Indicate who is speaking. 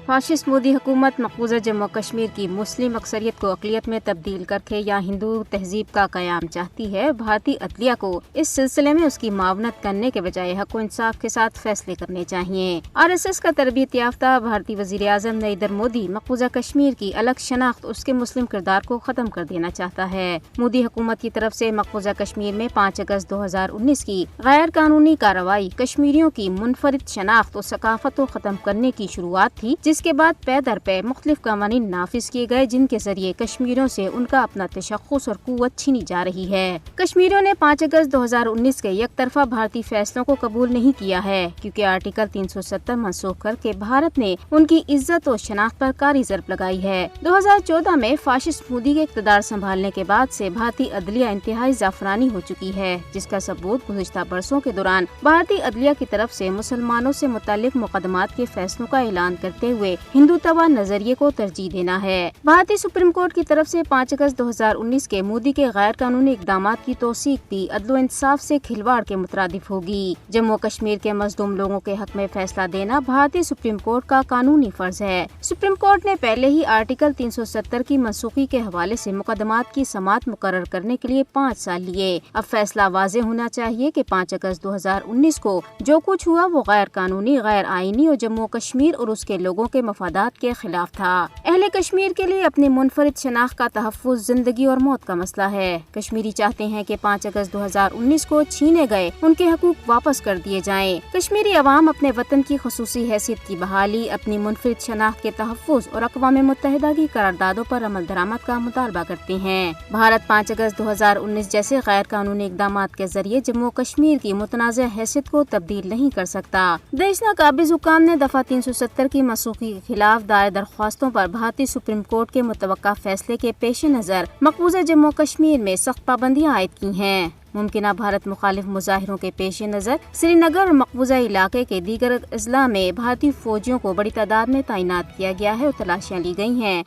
Speaker 1: Fascist Modi حکومت مقبوضہ جموں کشمیر کی مسلم اکثریت کو اقلیت میں تبدیل کرکے یا ہندو تہذیب کا قیام چاہتی ہے۔ بھارتی عدلیہ کو اس سلسلے میں اس کی معاونت کرنے کے بجائے حق و انصاف کے ساتھ فیصلے کرنے چاہیے۔ RSS کا تربیت یافتہ بھارتی وزیر اعظم نریندر مودی مقبوضہ کشمیر کی الگ شناخت اس کے مسلم کردار کو ختم کر دینا چاہتا ہے۔ مودی حکومت کی طرف سے مقبوضہ کشمیر میں 5 اگست 2019 کی غیر قانونی کارروائی کشمیریوں کی منفرد شناخت اور ثقافت کو ختم کرنے کی شروعات تھی، جس کے بعد پے در پے مختلف قوانین نافذ کیے گئے جن کے ذریعے کشمیریوں سے ان کا اپنا تشخص اور قوت چھینی جا رہی ہے۔ کشمیریوں نے 5 اگست 2019 کے یک طرفہ بھارتی فیصلوں کو قبول نہیں کیا ہے، کیونکہ آرٹیکل 370 منسوخ کر کے بھارت نے ان کی عزت و شناخت پر کاری ضرب لگائی ہے۔ 2014 میں فاشسٹ مودی کے اقتدار سنبھالنے کے بعد سے بھارتی عدلیہ انتہائی زعفرانی ہو چکی ہے، جس کا ثبوت گزشتہ برسوں کے دوران بھارتی عدلیہ کی طرف سے مسلمانوں سے متعلق مقدمات کے فیصلوں کا اعلان کرتے ہوئے ہندوتوا نظریے کو ترجیح دینا ہے۔ بھارتی سپریم کورٹ کی طرف سے 5 اگست 2019 کے مودی کے غیر قانونی اقدامات کی توثیق بھی عدل و انصاف سے کھلواڑ کے مترادف ہوگی۔ جموں کشمیر کے مظلوم لوگوں کے حق میں فیصلہ دینا بھارتی سپریم کورٹ کا قانونی فرض ہے۔ سپریم کورٹ نے پہلے ہی آرٹیکل 370 کی منسوخی کے حوالے سے مقدمات کی سماعت مقرر کرنے کے لیے 5 سال لیے۔ اب فیصلہ واضح ہونا چاہیے کہ 5 اگست 2019 کو جو کچھ ہوا وہ غیر قانونی، غیر آئینی اور جموں کشمیر اور اس کے لوگوں کے مفادات کے خلاف تھا۔ اہل کشمیر کے لیے اپنی منفرد شناخت کا تحفظ زندگی اور موت کا مسئلہ ہے۔ کشمیری چاہتے ہیں کہ 5 اگست 2019 کو چھینے گئے ان کے حقوق واپس کر دیے جائیں۔ کشمیری عوام اپنے وطن کی خصوصی حیثیت کی بحالی، اپنی منفرد شناخت کے تحفظ اور اقوام متحدہ کی قراردادوں پر عمل درآمد کا مطالبہ کرتے ہیں۔ بھارت 5 اگست 2019 جیسے غیر قانونی اقدامات کے ذریعے جموں کشمیر کی متنازع حیثیت کو تبدیل نہیں کر سکتا۔ دیشنا قابض حکام نے دفعہ 370 کی منسوخی کے خلاف دائر درخواستوں پر بھارتی سپریم کورٹ کے متوقع فیصلے کے پیش نظر مقبوضہ جموں کشمیر میں سخت پابندیاں عائد کی ہیں۔ ممکنہ بھارت مخالف مظاہروں کے پیش نظر سری نگر اور مقبوضہ علاقے کے دیگر اضلاع میں بھارتی فوجیوں کو بڑی تعداد میں تعینات کیا گیا ہے اور تلاشیاں لی گئی ہیں۔